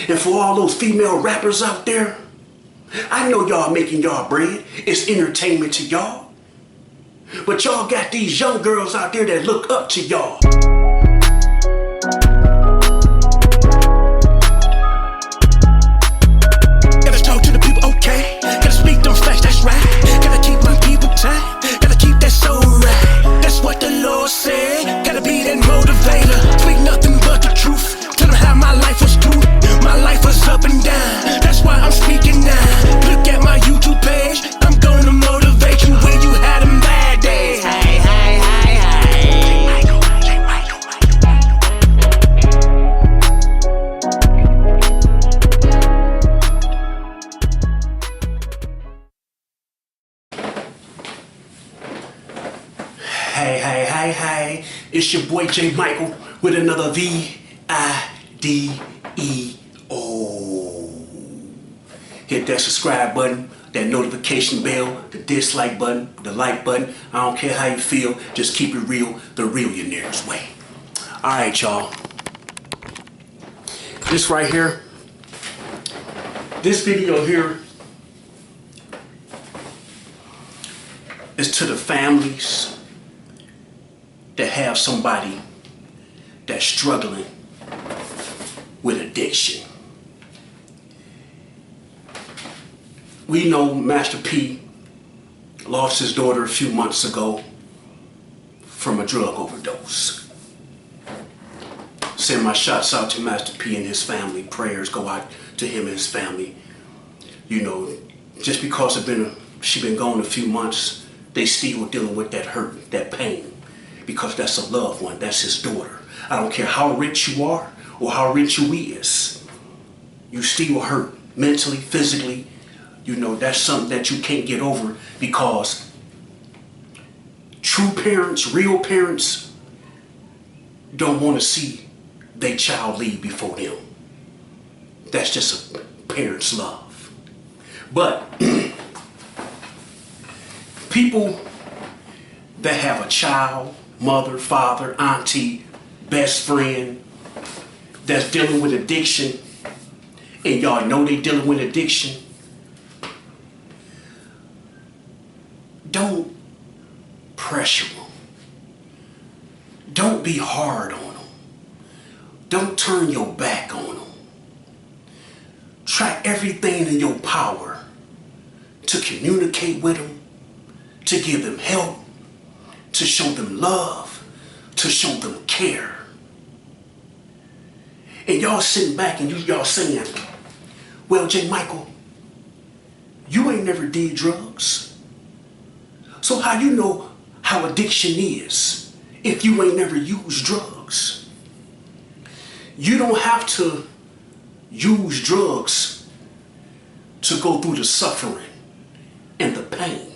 And for all those female rappers out there, I know y'all making y'all bread. It's entertainment to y'all. But y'all got these young girls out there that look up to y'all. Gotta talk to the people, okay? Gotta speak them facts, that's right. Gotta keep my people tight. Gotta keep that soul right. That's what the Lord said. Gotta be that motivator. Speak nothing but the truth. Tell them how my life was through. My life was up and down. That's why I'm speaking now. Look at my YouTube page. I'm gonna motivate you when you had them bad days. Hey, hey, hey, hey. Hey, hey, hey, hey. It's your boy J. Michael with another VIDEO. Hit that subscribe button, that notification bell, the dislike button, the like button. I don't care how you feel, just keep it real, the Realionaire's way. Alright, y'all. This right here, this video here is to the families that have somebody that's struggling with addiction. We know Master P lost his daughter a few months ago from a drug overdose. Send my shots out to Master P and his family. Prayers go out to him and his family. You know, just because she been gone a few months, they still dealing with that hurt, that pain. Because that's a loved one, that's his daughter. I don't care how rich you are or how rich you is. You still hurt mentally, physically. You know, that's something that you can't get over because true parents, real parents, don't want to see their child leave before them. That's just a parent's love. But people that have a child, mother, father, auntie, best friend that's dealing with addiction, and y'all know they dealing with addiction, don't pressure them. Don't be hard on them. Don't turn your back on them. Try everything in your power to communicate with them, to give them help, to show them love, to show them care. And y'all sitting back and y'all saying, well, J. Michael, you ain't never did drugs. So how you know how addiction is if you ain't never used drugs? You don't have to use drugs to go through the suffering and the pain.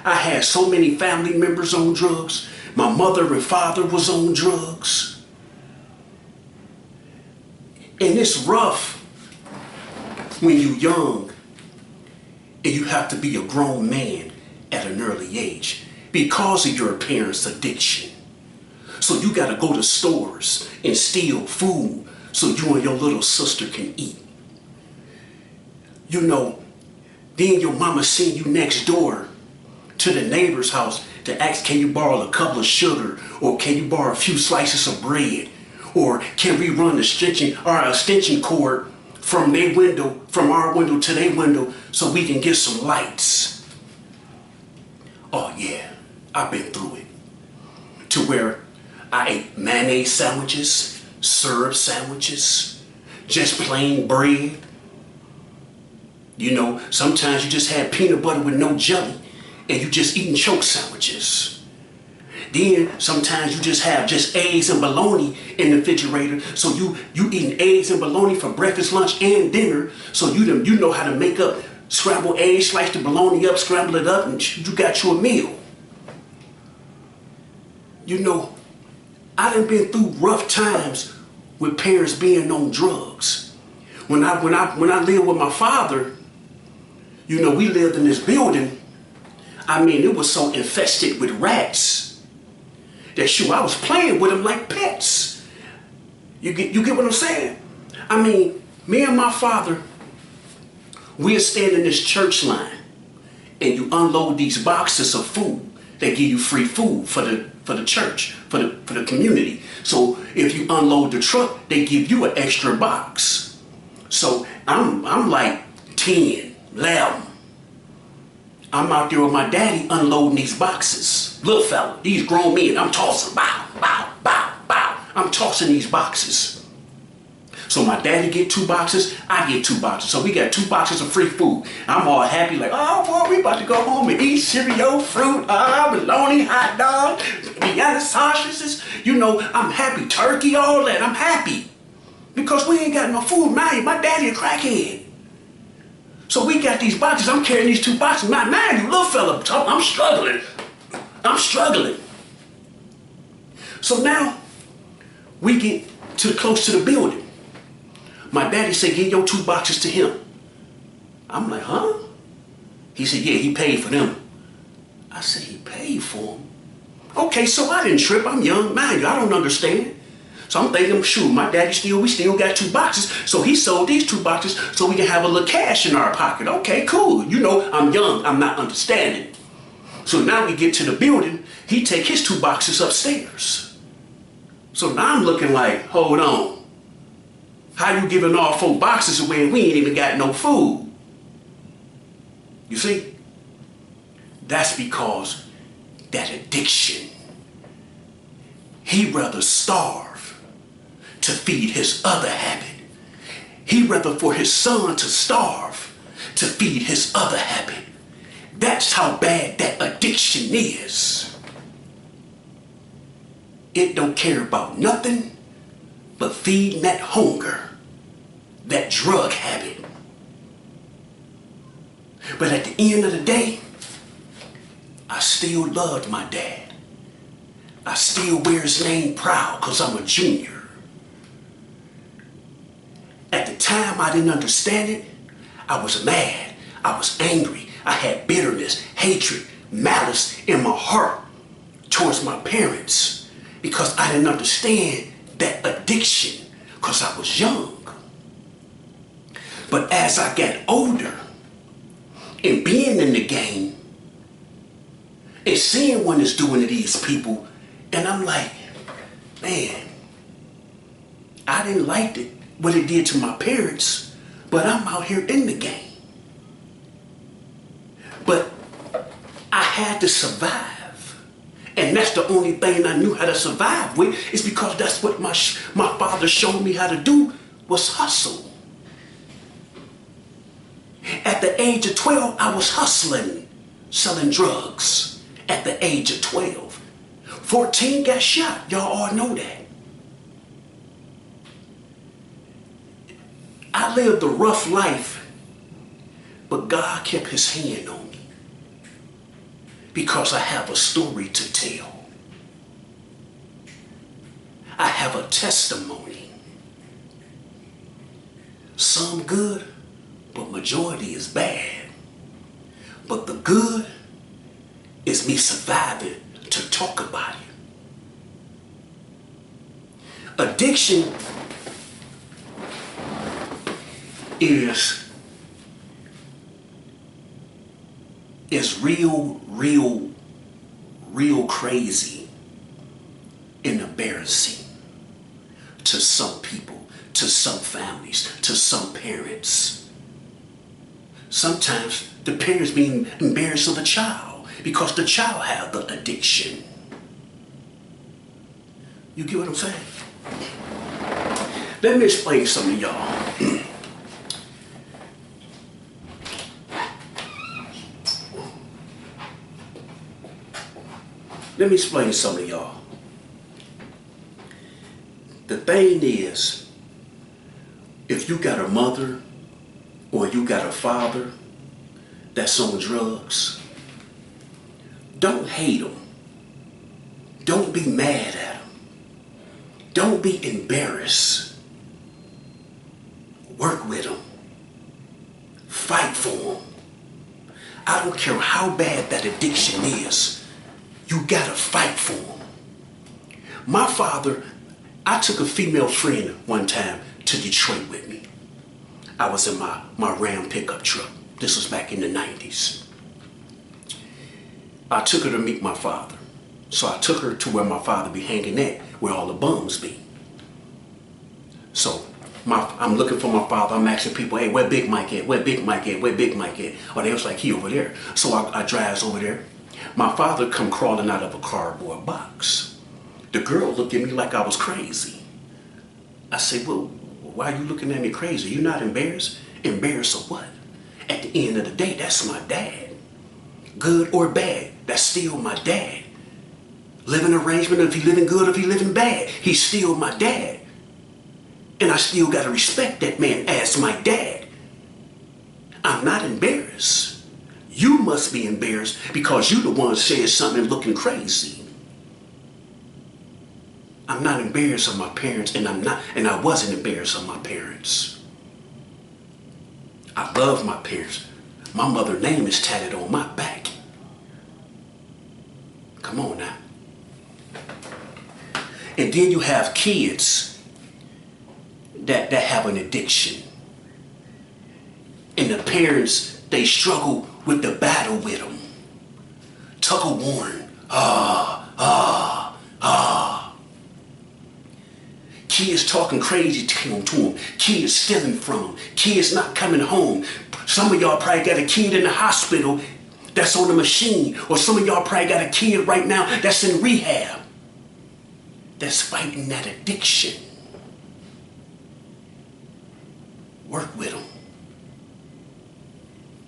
I had so many family members on drugs. My mother and father was on drugs. And it's rough when you're young and you have to be a grown man at an early age because of your parents' addiction. So you got to go to stores and steal food so you and your little sister can eat. You know, then your mama send you next door to the neighbor's house to ask, can you borrow a couple of sugar, or can you borrow a few slices of bread, or can we run the extension cord from their window, from our window to their window, so we can get some lights. Oh yeah, I've been through it. To where I ate mayonnaise sandwiches, syrup sandwiches, just plain bread. You know, sometimes you just had peanut butter with no jelly, and you just eating choke sandwiches. Then sometimes you just have just eggs and bologna in the refrigerator. So you eating eggs and bologna for breakfast, lunch, and dinner. So you know how to make up scrambled eggs, slice the bologna up, scramble it up, and you got you a meal. You know, I done been through rough times with parents being on drugs. When I lived with my father, you know, we lived in this building. I mean, it was so infested with rats that shoot, I was playing with them like pets. You get what I'm saying? I mean, me and my father, we'll stand in this church line and you unload these boxes of food. They give you free food for the church, for the community. So if you unload the truck, they give you an extra box. So I'm like 10, 11. I'm out there with my daddy unloading these boxes. Little fella, these grown men, I'm tossing, bow, bow, bow, bow. I'm tossing these boxes. So my daddy get 2 boxes, I get 2 boxes. So we got 2 boxes of free food. I'm all happy like, oh boy, we about to go home and eat cereal, fruit, bologna, hot dog, Vienna sausages. You know, I'm happy. Turkey, all that, I'm happy. Because we ain't got no food. My daddy a crackhead. So we got these boxes, I'm carrying these 2 boxes. Man, you little fella, I'm struggling. I'm struggling. So now, we get close to the building. My daddy said, give your 2 boxes to him. I'm like, huh? He said, yeah, he paid for them. I said, he paid for them? Okay, so I didn't trip. I'm young, mind you, I don't understand. So I'm thinking, shoot, my daddy we still got 2 boxes. So he sold these 2 boxes so we can have a little cash in our pocket. Okay, cool. You know, I'm young, I'm not understanding. So now we get to the building, he take his 2 boxes upstairs. So now I'm looking like, hold on. How you giving all 4 boxes away and we ain't even got no food? You see? That's because that addiction. He'd rather starve to feed his other habit. He'd rather for his son to starve to feed his other habit. That's how bad that addiction is. It don't care about nothing but feeding that hunger, that drug habit. But at the end of the day, I still loved my dad. I still wear his name proud because I'm a junior. At the time, I didn't understand it. I was mad. I was angry. I had bitterness, hatred, malice in my heart towards my parents because I didn't understand that addiction because I was young. But as I got older and being in the game and seeing what it's doing to these people, and I'm like, man, I didn't like what it did to my parents, but I'm out here in the game. But I had to survive. And that's the only thing I knew how to survive with, is because that's what my father showed me how to do, was hustle. At the age of 12, I was hustling, selling drugs at the age of 12. 14 got shot, y'all all know that. I lived a rough life, but God kept his hand on me. Because I have a story to tell. I have a testimony. Some good, but majority is bad. But the good is me surviving to talk about it. Addiction is real crazy and embarrassing to some people, to some families, to some parents. Sometimes the parents being embarrassed of the child because the child have the addiction. You get what I'm saying? Let me explain something to y'all. Let me explain something to y'all. The thing is, if you got a mother or you got a father that's on drugs, don't hate them. Don't be mad at them. Don't be embarrassed. Work with them. Fight for them. I don't care how bad that addiction is. You gotta fight for them. My father, I took a female friend one time to Detroit with me. I was in my Ram pickup truck. This was back in the 90s. I took her to meet my father. So I took her to where my father be hanging at, where all the bums be. So I'm looking for my father. I'm asking people, hey, where Big Mike at? Where Big Mike at? Where Big Mike at? Or they was like, he over there. So I drives over there. My father come crawling out of a cardboard box. The girl looked at me like I was crazy. I said, well, why are you looking at me crazy? You not embarrassed? Embarrassed of what? At the end of the day, that's my dad. Good or bad, that's still my dad. Living arrangement, if he living good, if he living bad, he's still my dad. And I still gotta respect that man as my dad. I'm not embarrassed. You must be embarrassed because you the one saying something looking crazy. I'm not embarrassed of my parents, and I wasn't embarrassed of my parents. I love my parents. My mother's name is tatted on my back. Come on now. And then you have kids that have an addiction. And the parents, they struggle with the battle with them. Tug of war. Kids talking crazy to them. Kids stealing from them. Kids not coming home. Some of y'all probably got a kid in the hospital that's on the machine. Or some of y'all probably got a kid right now that's in rehab. That's fighting that addiction. Work with them.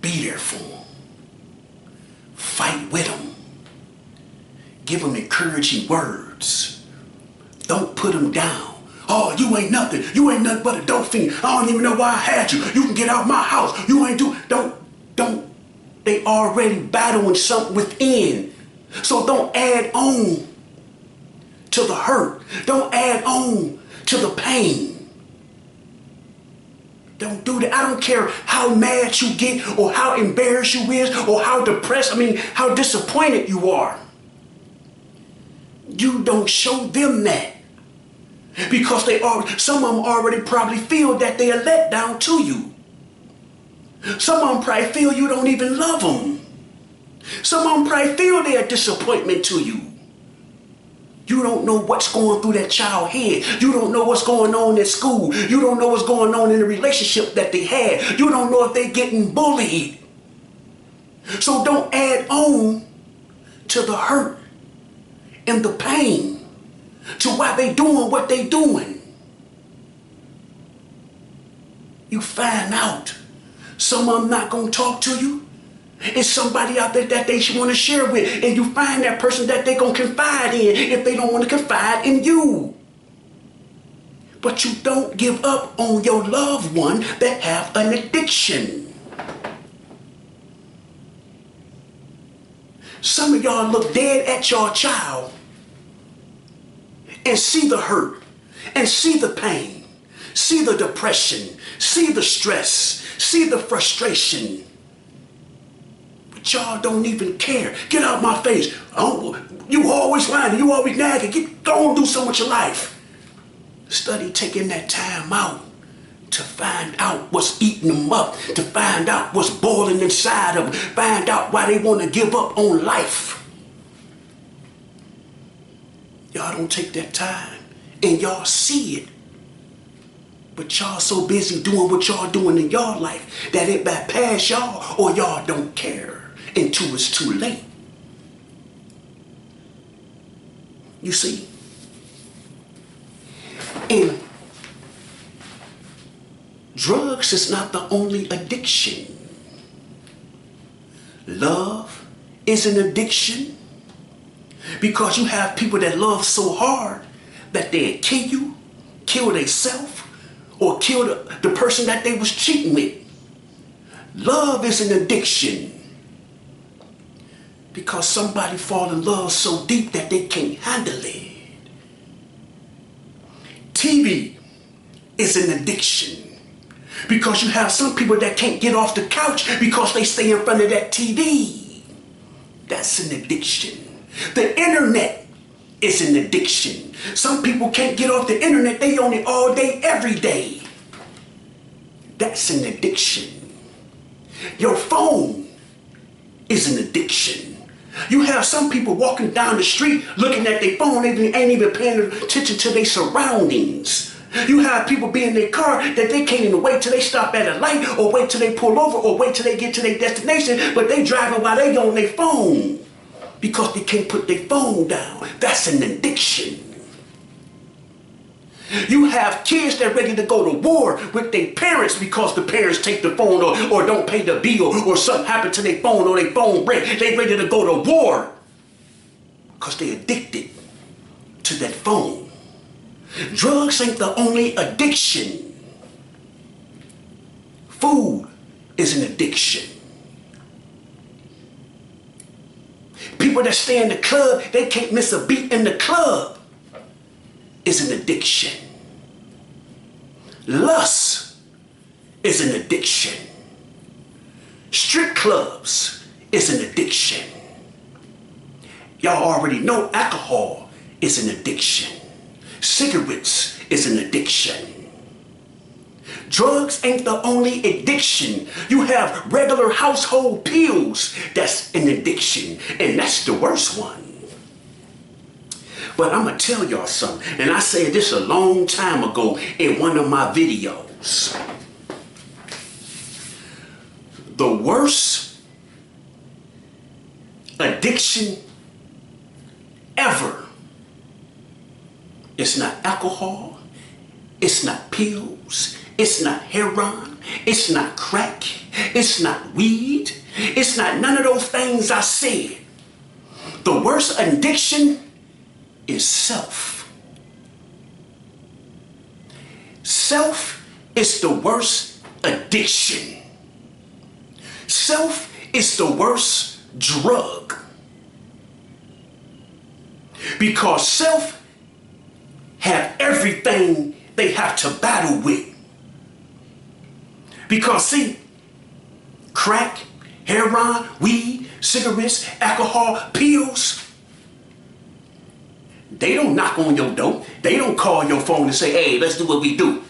Be there for them. Fight with them. Give them encouraging words. Don't put them down. Oh, you ain't nothing. You ain't nothing but a dope fiend. I don't even know why I had you. You can get out my house. You ain't don't. They already battling something within. So don't add on to the hurt. Don't add on to the pain. Don't do that. I don't care how mad you get or how embarrassed you is or how depressed, how disappointed you are. You don't show them that. Because some of them already probably feel that they are let down to you. Some of them probably feel you don't even love them. Some of them probably feel they're a disappointment to you. You don't know what's going through that child's head. You don't know what's going on at school. You don't know what's going on in the relationship that they had. You don't know if they're getting bullied. So don't add on to the hurt and the pain to why they doing what they doing. You find out some of them not going to talk to you. It's somebody out there that they want to share with, and you find that person that they going to confide in if they don't want to confide in you. But you don't give up on your loved one that have an addiction. Some of y'all look dead at your child and see the hurt, and see the pain, see the depression, see the stress, see the frustration. But y'all don't even care. Get out my face. You always whining, you always nagging. Go and do something with your life. Study taking that time out to find out what's eating them up, to find out what's boiling inside of them, find out why they want to give up on life. Y'all don't take that time, and y'all see it. But y'all so busy doing what y'all doing in y'all life that it bypass y'all, or y'all don't care until it's too late. You see? And drugs is not the only addiction. Love is an addiction. Because you have people that love so hard that they'll kill you, kill themselves, or kill the person that they was cheating with. Love is an addiction. Because somebody fall in love so deep that they can't handle it. TV is an addiction. Because you have some people that can't get off the couch because they stay in front of that TV. That's an addiction. The internet is an addiction. Some people can't get off the internet. They on it all day, every day. That's an addiction. Your phone is an addiction. You have some people walking down the street looking at their phone, they ain't even paying attention to their surroundings. You have people be in their car that they can't even wait till they stop at a light or wait till they pull over or wait till they get to their destination, but they driving while they on their phone because they can't put their phone down. That's an addiction. You have kids that are ready to go to war with their parents because the parents take the phone or don't pay the bill or something happened to their phone or their phone break. They ready to go to war because they addicted to that phone. Drugs ain't the only addiction. Food is an addiction. People that stay in the club, they can't miss a beat in the club. Is an addiction. Lust is an addiction. Strip clubs is an addiction. Y'all already know alcohol is an addiction. Cigarettes is an addiction. Drugs ain't the only addiction. You have regular household pills. That's an addiction. And that's the worst one. But I'm going to tell y'all something, and I said this a long time ago in one of my videos. The worst addiction ever is not alcohol, it's not pills, it's not heroin, it's not crack, it's not weed, it's not none of those things I said. The worst addiction is self. Self is the worst addiction. Self is the worst drug. Because self have everything they have to battle with. Because see, crack, heroin, weed, cigarettes, alcohol, pills, they don't knock on your door. They don't call your phone and say, hey, let's do what we do.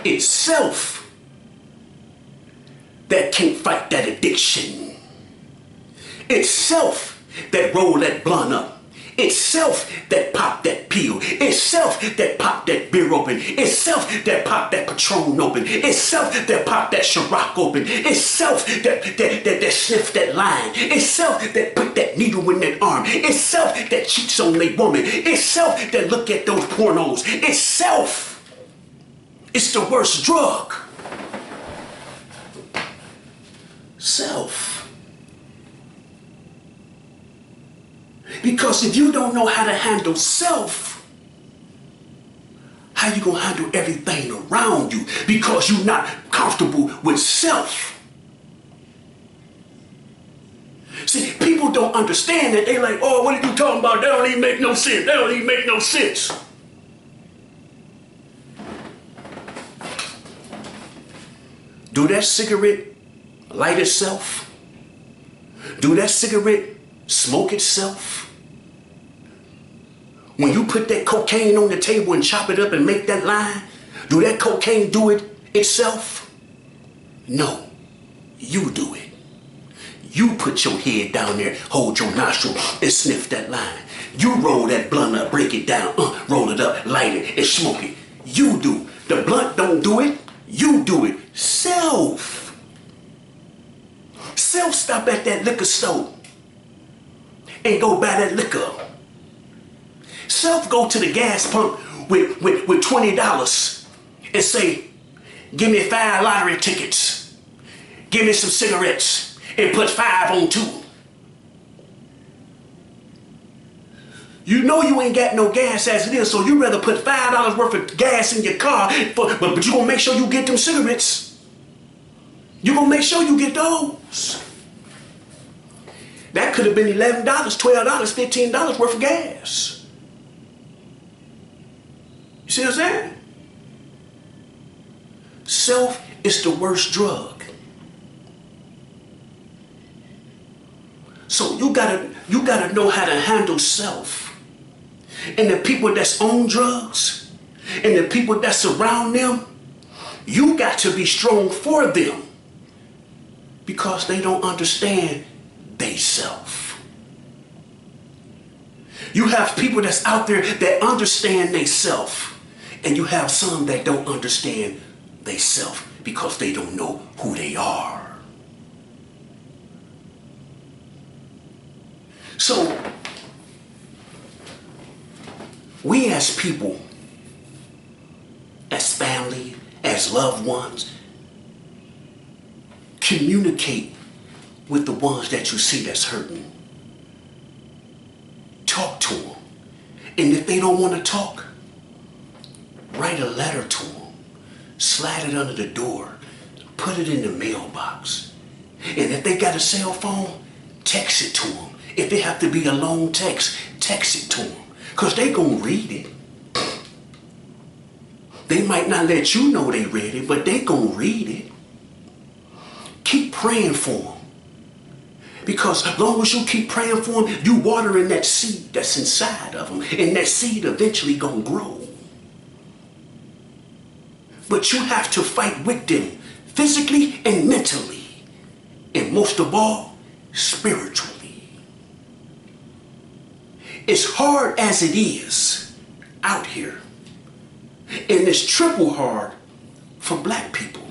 It's self that can't fight that addiction. It's self that roll that blunt up. It's self that pop that pill. It's self that pop that beer open. It's self that pop that Patron open. It's self that pop that Ciroc open. It's self that sniff that line. It's self that put that needle in that arm. It's self that cheats on their woman. It's self that look at those pornos. It's self. It's the worst drug. Self. Because if you don't know how to handle self, how you gonna handle everything around you? Because you're not comfortable with self. See, people don't understand that. They like, oh, what are you talking about? That don't even make no sense. That don't even make no sense. Do that cigarette light itself? Do that cigarette smoke itself? When you put that cocaine on the table and chop it up and make that line, do that cocaine do it itself? No, you do it. You put your head down there, hold your nostril, and sniff that line. You roll that blunt up, break it down, roll it up, light it, and smoke it. You do. The blunt don't do it. You do it. Self. Self stop at that liquor store and go buy that liquor. Self go to the gas pump with $20 and say, give me 5 lottery tickets. Give me some cigarettes and put 5 on 2. You know you ain't got no gas as it is, so you rather put $5 worth of gas in your car, but you gonna make sure you get them cigarettes. You gonna make sure you get those. That could have been $11, $12, $15 worth of gas. You see what I'm saying? Self is the worst drug. So you gotta know how to handle self. And the people that's on drugs and the people that surround them, You got to be strong for them because they don't understand they self. You have people that's out there that understand they self, and you have some that don't understand they self because they don't know who they are. So we as people, as family, as loved ones, communicate with the ones that you see that's hurting. Talk to them. And if they don't want to talk, write a letter to them. Slide it under the door. Put it in the mailbox. And if they got a cell phone, text it to them. If it have to be a long text, text it to them. Because they going to read it. They might not let you know they read it, but they going to read it. Keep praying for them. Because as long as you keep praying for them, you watering that seed that's inside of them. And that seed eventually going to grow. But you have to fight with them physically and mentally. And most of all, spiritually. As hard as it is out here, and it's triple hard for black people.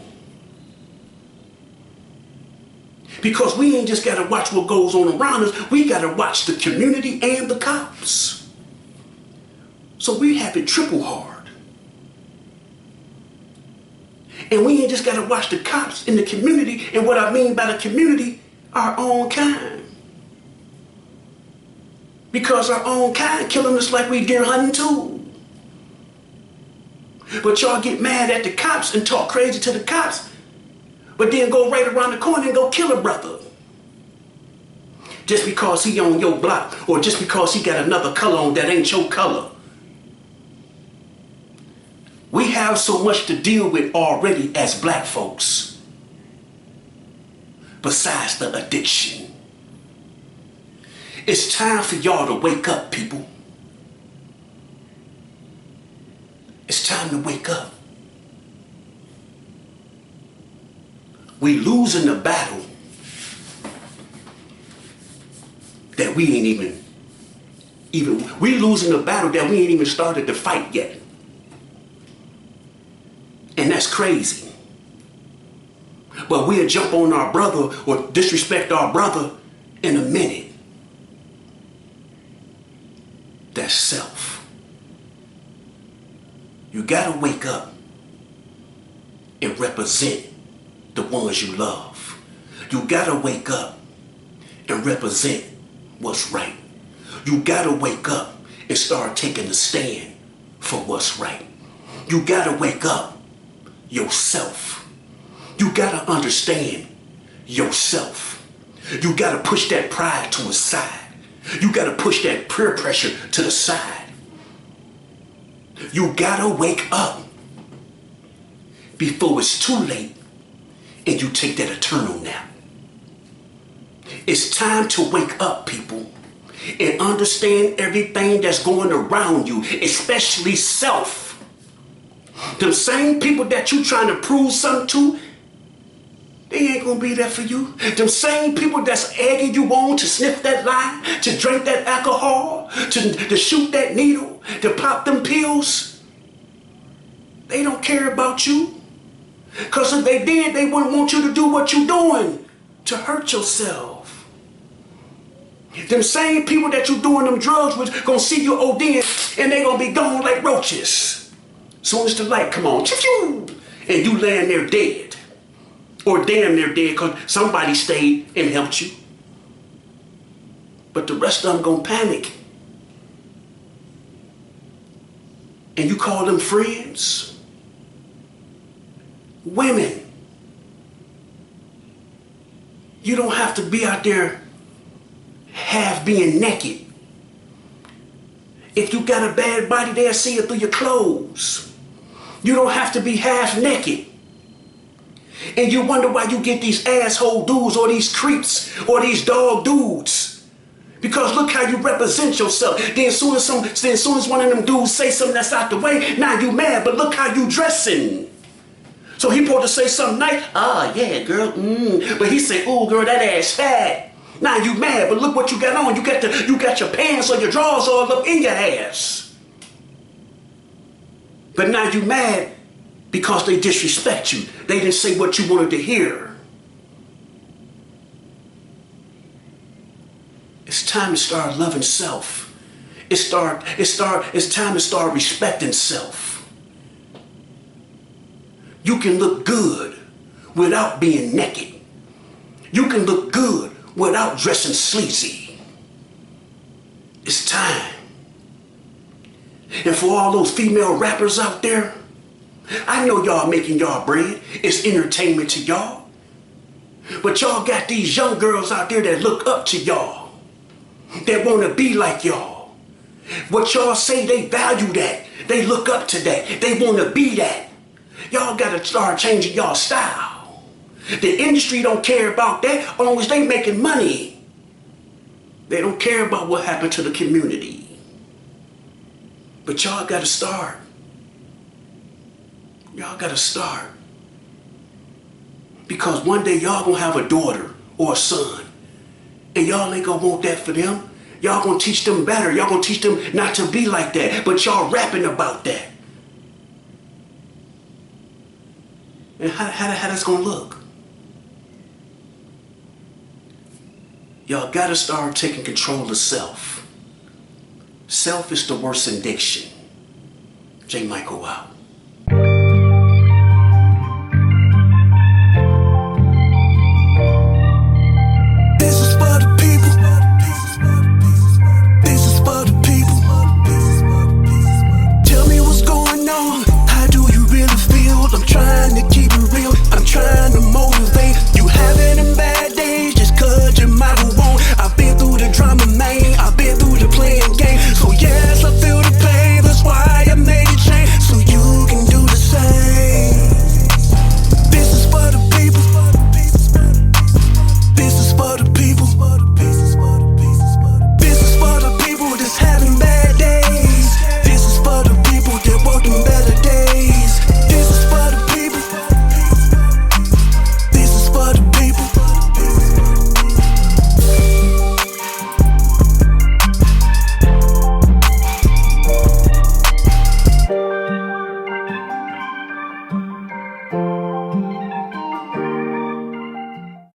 Because we ain't just got to watch what goes on around us, we got to watch the community and the cops. So we have it triple hard. And we ain't just got to watch the cops in the community, and what I mean by the community, our own kind. Because our own kind killing us like we deer hunting too. But y'all get mad at the cops and talk crazy to the cops, but then go right around the corner and go kill a brother. Just because he on your block, or just because he got another color on that ain't your color. We have so much to deal with already as black folks, besides the addiction. It's time for y'all to wake up, people. It's time to wake up. We losing the battle that we ain't even we losing the battle that we ain't even started to fight yet. And that's crazy. But we'll jump on our brother or disrespect our brother in a minute. That's self. You gotta wake up and represent the ones you love. You gotta wake up and represent what's right. You gotta wake up and start taking a stand for what's right. You gotta wake up yourself. You gotta understand yourself. You gotta push that pride to the side. You gotta push that peer pressure to the side. You gotta wake up before it's too late and you take that eternal nap. It's time to wake up, people, and understand everything that's going around you, especially self. Them same people that you trying to prove something to, they ain't gonna be there for you. Them same people that's egging you on to sniff that lie, to drink that alcohol, to shoot that needle, to pop them pills, they don't care about you. Because if they did, they wouldn't want you to do what you're doing, to hurt yourself. Them same people that you doing them drugs with gonna see you ODing and they gonna be gone like roaches. Soon as the light come on, and you laying there dead. Or damn near dead because somebody stayed and helped you. But the rest of them gonna panic. And you call them friends? Women. You don't have to be out there half being naked. If you got a bad body, they'll see it through your clothes. You don't have to be half naked. And you wonder why you get these asshole dudes or these creeps or these dog dudes. Because look how you represent yourself. Then as soon as one of them dudes say something that's out the way, now you mad, but look how you dressing. So he supposed to say something nice. Ah, yeah, girl. But he say, ooh, girl, that ass fat. Now you mad, but look what you got on. You got your pants or your drawers all up in your ass. But now you mad because they disrespect you. They didn't say what you wanted to hear. It's time to start loving self. It's time to start respecting self. You can look good without being naked. You can look good without dressing sleazy. It's time. And for all those female rappers out there, I know y'all making y'all bread. It's entertainment to y'all. But y'all got these young girls out there that look up to y'all, that want to be like y'all. What y'all say, they value that. They look up to that. They want to be that. Y'all got to start changing y'all style. The industry don't care about that as long as they making money. They don't care about what happened to the community. But y'all got to start. Y'all got to start. Because one day y'all going to have a daughter or a son. And y'all ain't going to want that for them. Y'all going to teach them better. Y'all going to teach them not to be like that. But y'all rapping about that. And how that's going to look? Y'all got to start taking control of self. Self is the worst addiction. J. Michael out.